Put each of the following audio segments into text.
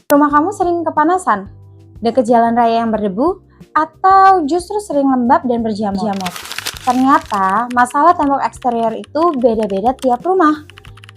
Rumah kamu sering kepanasan, dekat jalan raya yang berdebu, atau justru sering lembab dan berjamur? Ternyata masalah tembok eksterior itu beda-beda tiap rumah,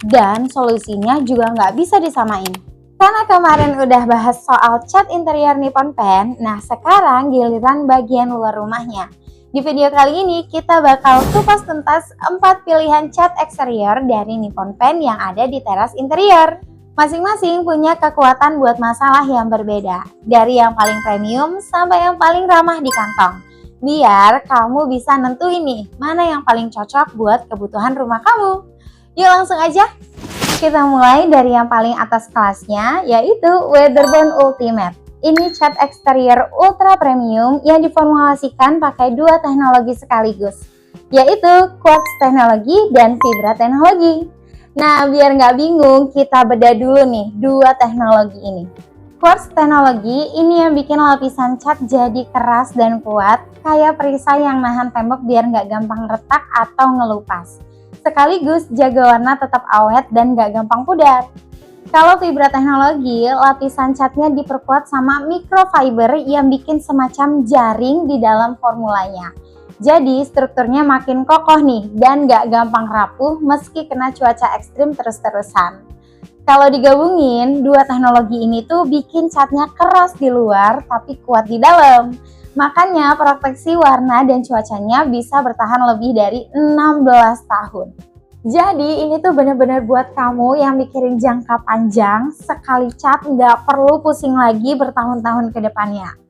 dan solusinya juga nggak bisa disamain. Karena kemarin udah bahas soal cat interior Nippon Paint, nah sekarang giliran bagian luar rumahnya. Di video kali ini kita bakal kupas tuntas 4 pilihan cat eksterior dari Nippon Paint yang ada di teras interior. Masing-masing punya kekuatan buat masalah yang berbeda, dari yang paling premium sampai yang paling ramah di kantong. Biar kamu bisa nentuin nih, mana yang paling cocok buat kebutuhan rumah kamu. Yuk langsung aja, kita mulai dari yang paling atas kelasnya, yaitu Weatherbond Ultimate. Ini cat eksterior ultra premium yang diformulasikan pakai dua teknologi sekaligus, yaitu quartz teknologi dan fibra teknologi. Nah, biar nggak bingung, kita bedah dulu nih dua teknologi ini. Quartz teknologi ini yang bikin lapisan cat jadi keras dan kuat, kayak perisai yang nahan tembok biar nggak gampang retak atau ngelupas. Sekaligus jaga warna tetap awet dan nggak gampang pudar. Kalau fibra teknologi, lapisan catnya diperkuat sama microfiber yang bikin semacam jaring di dalam formulanya. Jadi strukturnya makin kokoh nih dan gak gampang rapuh meski kena cuaca ekstrim terus-terusan. Kalau digabungin, dua teknologi ini tuh bikin catnya keras di luar tapi kuat di dalam. Makanya proteksi warna dan cuacanya bisa bertahan lebih dari 16 tahun. Jadi ini tuh bener-bener buat kamu yang mikirin jangka panjang, sekali cat gak perlu pusing lagi bertahun-tahun ke depannya.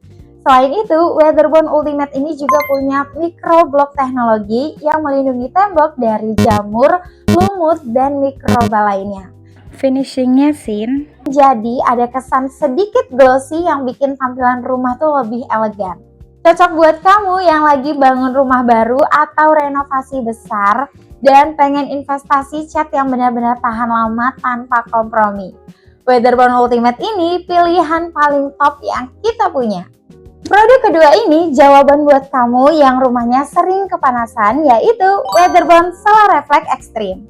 Selain itu, Weatherbond Ultimate ini juga punya microblock teknologi yang melindungi tembok dari jamur, lumut, dan mikroba lainnya. Finishingnya Sin, jadi ada kesan sedikit glossy yang bikin tampilan rumah tuh lebih elegan. Cocok buat kamu yang lagi bangun rumah baru atau renovasi besar dan pengen investasi cat yang benar-benar tahan lama tanpa kompromi. Weatherbond Ultimate ini pilihan paling top yang kita punya. Produk kedua ini jawaban buat kamu yang rumahnya sering kepanasan, yaitu Weatherbond Solar Reflect Extreme.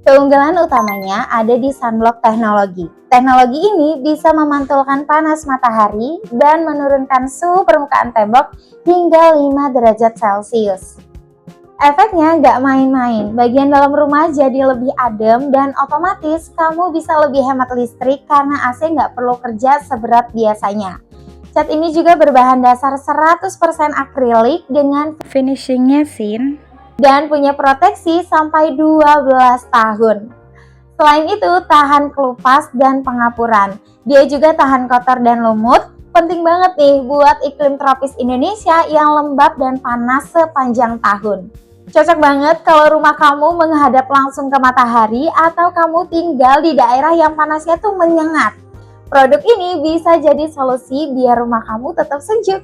Keunggulan utamanya ada di sunblock teknologi. Teknologi ini bisa memantulkan panas matahari dan menurunkan suhu permukaan tembok hingga 5 derajat Celcius. Efeknya nggak main-main, bagian dalam rumah jadi lebih adem dan otomatis kamu bisa lebih hemat listrik karena AC nggak perlu kerja seberat biasanya. Cat ini juga berbahan dasar 100% akrilik dengan finishingnya Sin, dan punya proteksi sampai 12 tahun. Selain itu, tahan kelupas dan pengapuran. Dia juga tahan kotor dan lumut. Penting banget nih buat iklim tropis Indonesia yang lembab dan panas sepanjang tahun. Cocok banget kalau rumah kamu menghadap langsung ke matahari atau kamu tinggal di daerah yang panasnya tuh menyengat. Produk ini bisa jadi solusi biar rumah kamu tetap sejuk.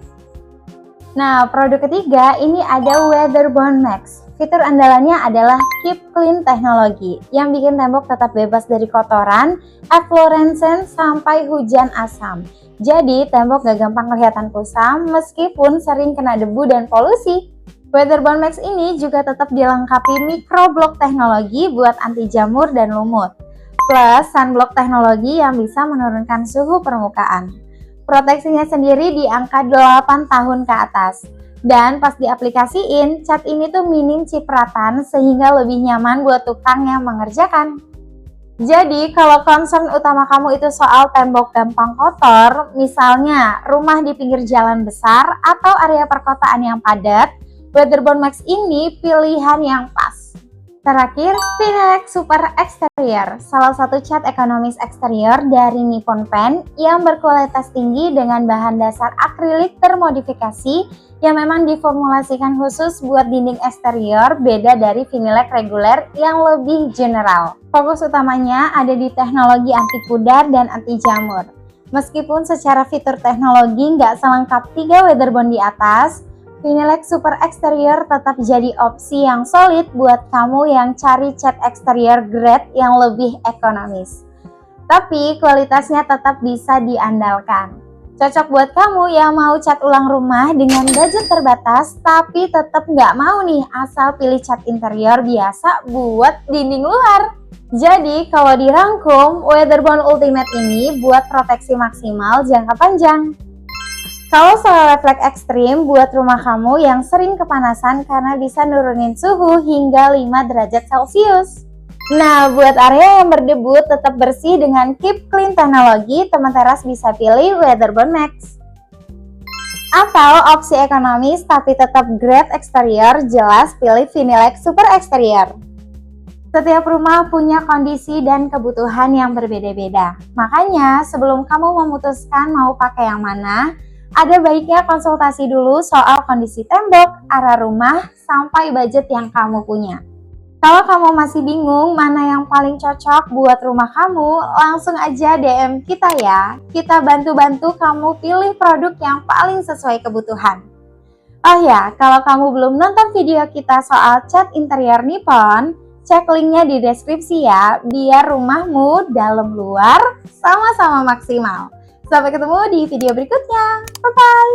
Nah, produk ketiga ini ada Weatherbond Max. Fitur andalannya adalah Keep Clean teknologi yang bikin tembok tetap bebas dari kotoran, efflorescence, sampai hujan asam. Jadi tembok gak gampang kelihatan kusam meskipun sering kena debu dan polusi. Weatherbond Max ini juga tetap dilengkapi microblock teknologi buat anti jamur dan lumut. Plus sunblock teknologi yang bisa menurunkan suhu permukaan. Proteksinya sendiri di angka 8 tahun ke atas. Dan pas diaplikasiin, cat ini tuh minim cipratan sehingga lebih nyaman buat tukang yang mengerjakan. Jadi kalau concern utama kamu itu soal tembok gampang kotor, misalnya rumah di pinggir jalan besar atau area perkotaan yang padat, Weatherbond Max ini pilihan yang pas. Terakhir, Finelec Super Exterior, salah satu cat ekonomis eksterior dari Nippon Paint yang berkualitas tinggi dengan bahan dasar akrilik termodifikasi yang memang diformulasikan khusus buat dinding eksterior, beda dari Finelec reguler yang lebih general. Fokus utamanya ada di teknologi anti pudar dan anti jamur. Meskipun secara fitur teknologi nggak selengkap 3 Weatherbond di atas, Finelec Super Exterior tetap jadi opsi yang solid buat kamu yang cari cat eksterior grade yang lebih ekonomis. Tapi kualitasnya tetap bisa diandalkan. Cocok buat kamu yang mau cat ulang rumah dengan budget terbatas tapi tetap nggak mau nih asal pilih cat interior biasa buat dinding luar. Jadi kalau dirangkum, Weatherbond Ultimate ini buat proteksi maksimal jangka panjang. Kalau solar reflect ekstrim buat rumah kamu yang sering kepanasan karena bisa nurunin suhu hingga 5 derajat Celcius. Nah, buat area yang berdebu tetap bersih dengan Keep Clean teknologi, teman teras bisa pilih Weatherbond Max. Atau opsi ekonomis tapi tetap great eksterior, jelas pilih Vinilex Super Exterior. Setiap rumah punya kondisi dan kebutuhan yang berbeda-beda. Makanya, sebelum kamu memutuskan mau pakai yang mana, ada baiknya konsultasi dulu soal kondisi tembok, arah rumah, sampai budget yang kamu punya. Kalau kamu masih bingung mana yang paling cocok buat rumah kamu, langsung aja DM kita ya. Kita bantu-bantu kamu pilih produk yang paling sesuai kebutuhan. Oh ya, kalau kamu belum nonton video kita soal cat interior Nippon, cek linknya di deskripsi ya, biar rumahmu dalam luar sama-sama maksimal. Sampai ketemu di video berikutnya. Bye-bye!